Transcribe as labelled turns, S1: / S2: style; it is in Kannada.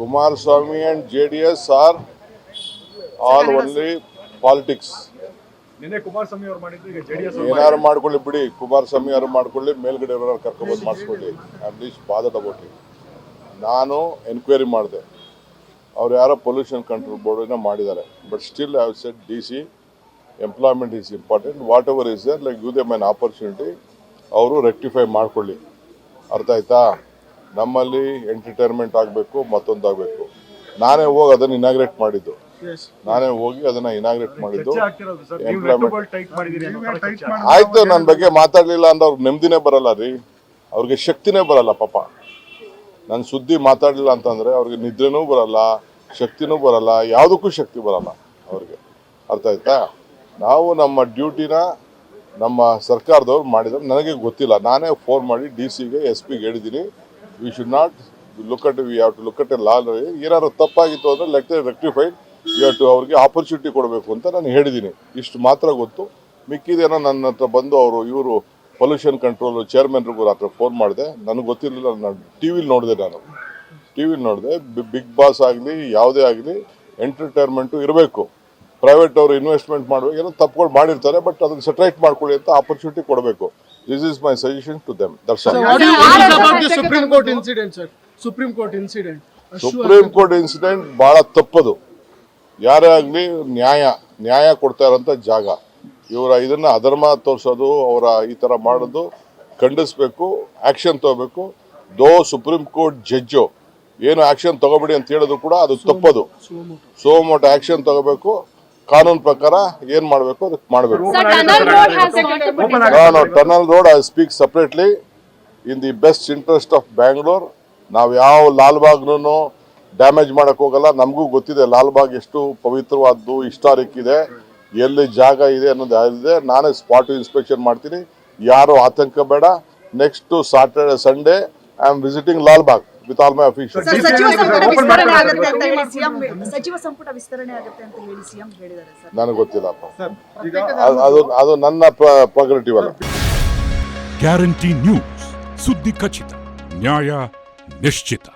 S1: Kumaraswamy and JDS are all only politics.
S2: ನಿನ್ನೆ ಕುಮಾರಸ್ವಾಮಿ ಅವರು ಮಾಡಿದ್ರು, ಈಗ ಜೆಡಿಎಸ್
S1: ಏನಾರು ಮಾಡ್ಕೊಳ್ಳಿ ಬಿಡಿ, ಕುಮಾರಸ್ವಾಮಿ ಅವರು ಮಾಡ್ಕೊಳ್ಳಿ, ಮೇಲ್ಗಡೆ ಕರ್ಕೊಂಡ್ಬಂದು ಮಾಡಿಸ್ಕೊಳ್ಳಿ. I am least bothered about it. ನಾನು ಎನ್ಕ್ವೈರಿ ಮಾಡಿದೆ, ಅವ್ರು ಯಾರೋ ಪೊಲ್ಯೂಷನ್ ಕಂಟ್ರೋಲ್ ಬೋರ್ಡನ್ನ ಮಾಡಿದ್ದಾರೆ. But still I have said DC employment is important. Whatever is there, like give them an opportunity. ಅವರು ರೆಕ್ಟಿಫೈ ಮಾಡ್ಕೊಳ್ಳಿ. ಅರ್ಥ ಆಯ್ತಾ? ನಮ್ಮಲ್ಲಿ ಎಂಟರ್ಟೈನ್ಮೆಂಟ್ ಆಗಬೇಕು, ಮತ್ತೊಂದು ಆಗಬೇಕು. ನಾನೇ ಹೋಗಿ ಅದನ್ನು ಇನಾಗ್ರೇಟ್ ಮಾಡಿದ್ದು. ಆಯ್ತು, ನನ್ನ ಬಗ್ಗೆ ಮಾತಾಡ್ಲಿಲ್ಲ ಅಂದ್ರೆ ಅವ್ರಿಗೆ ನೆಮ್ಮದಿನೇ ಬರಲ್ಲ ರೀ, ಅವ್ರಿಗೆ ಶಕ್ತಿನೇ ಬರಲ್ಲ. ಪಾಪ ನನ್ನ ಸುದ್ದಿ ಮಾತಾಡ್ಲಿಲ್ಲ ಅಂತಂದ್ರೆ ಅವ್ರಿಗೆ ನಿದ್ರೆನೂ ಬರಲ್ಲ, ಶಕ್ತಿನೂ ಬರಲ್ಲ, ಯಾವುದಕ್ಕೂ ಶಕ್ತಿ ಬರಲ್ಲ ಅವ್ರಿಗೆ. ಅರ್ಥ ಆಯ್ತಾ? ನಾವು ನಮ್ಮ ಡ್ಯೂಟಿನ ನಮ್ಮ ಸರ್ಕಾರದವ್ರು ಮಾಡಿದ್ರೆ ನನಗೆ ಗೊತ್ತಿಲ್ಲ. ನಾನೇ ಫೋನ್ ಮಾಡಿ DC ಗೆ SP ಗೆ ಹೇಳಿದ್ದೀನಿ, we should not look at, we have to look at a law. ಏನಾದ್ರು ತಪ್ಪಾಗಿತ್ತು ಅಂದ್ರೆ ಲೆಕ್ ರೆಕ್ಟಿಫೈಡ್, ಇವತ್ತು ಅವ್ರಿಗೆ ಆಪರ್ಚುನಿಟಿ ಕೊಡಬೇಕು ಅಂತ ನಾನು ಹೇಳಿದ್ದೀನಿ. ಇಷ್ಟು ಮಾತ್ರ ಗೊತ್ತು. ಮಿಕ್ಕಿದೇನೋ ನನ್ನ ಹತ್ರ ಬಂದು ಇವರು ಪೊಲ್ಯೂಷನ್ ಕಂಟ್ರೋಲ್ ಚೇರ್ಮನ್ರಿಗೂ ಹತ್ರ ಫೋನ್ ಮಾಡಿದೆ. ನನಗೆ ಗೊತ್ತಿರಲಿಲ್ಲ. ನಾನು ಟಿವಿಲಿ ನೋಡಿದೆ. ಬಿಗ್ ಬಾಸ್ ಆಗಲಿ ಯಾವುದೇ ಆಗಲಿ ಎಂಟರ್ಟೈನ್ಮೆಂಟು ಇರಬೇಕು. ಪ್ರೈವೇಟ್ ಅವರು ಇನ್ವೆಸ್ಟ್ಮೆಂಟ್ ಮಾಡಬೇಕು, ಏನೋ ತಪ್ಪುಗಳು ಮಾಡಿರ್ತಾರೆ, ಬಟ್ ಅದನ್ನು ಸೆಟ್ರೈಟ್ ಮಾಡ್ಕೊಳ್ಳಿ ಅಂತ ಆಪರ್ಚುನಿಟಿ ಕೊಡಬೇಕು. This is my suggestion to them. That's all.
S3: Supreme
S1: court incident ಬಹಳ ತಪ್ಪದು. ಯಾರೇ ಆಗಲಿ ನ್ಯಾಯ ಕೊಡ್ತಾ ಇರೋಂಥ ಜಾಗ. ಇವರ ಇದನ್ನ ಅಧರ್ಮ ತೋರಿಸೋದು, ಅವರ ಈ ಥರ ಮಾಡೋದು ಖಂಡಿಸ್ಬೇಕು, ಆ್ಯಕ್ಷನ್ ತಗೋಬೇಕು. ಸುಪ್ರೀಂ ಕೋರ್ಟ್ ಜಡ್ಜು ಏನು ಆ್ಯಕ್ಷನ್ ತಗೋಬೇಡಿ ಅಂತ ಹೇಳಿದ್ರು ಕೂಡ ಅದು ತಪ್ಪದು. ಸೋಮೋಟ ಆ್ಯಕ್ಷನ್ ತಗೋಬೇಕು. ಕಾನೂನು ಪ್ರಕಾರ ಏನ್ ಮಾಡಬೇಕು ಅದಕ್ಕೆ ಮಾಡಬೇಕು. Tunnel road I speak separately in the best interest of Bangalore. ನಾವು ಯಾವ ಲಾಲ್ಬಾಗ್ನೂ ಡ್ಯಾಮೇಜ್ ಮಾಡಕ್ ಹೋಗಲ್ಲ. ನಮಗೂ ಗೊತ್ತಿದೆ ಲಾಲ್ಬಾಗ್ ಎಷ್ಟು ಪವಿತ್ರವಾದ್ದು, ಹಿಸ್ಟಾರಿಕ್ ಇದೆ, ಎಲ್ಲಿ ಜಾಗ ಇದೆ ಅನ್ನೋದು ಇದೆ. ನಾನೇ ಸ್ಪಾಟ್ ಇನ್ಸ್ಪೆಕ್ಷನ್ ಮಾಡ್ತೀನಿ, ಯಾರು ಆತಂಕ ಬೇಡ. Next Saturday Sunday I am visiting Lalbagh with all my officials. ನನಗೆ ಗೊತ್ತಿಲ್ಲಪ್ಪ, ಅದು ನನ್ನ ಪ್ರೆರಗೇಟಿವ್ ಅಲ್ಲ.
S4: ಗ್ಯಾರಂಟಿ ನ್ಯೂಸ್, ಸುದ್ದಿ ಖಚಿತ, ನ್ಯಾಯ ನಿಶ್ಚಿತ.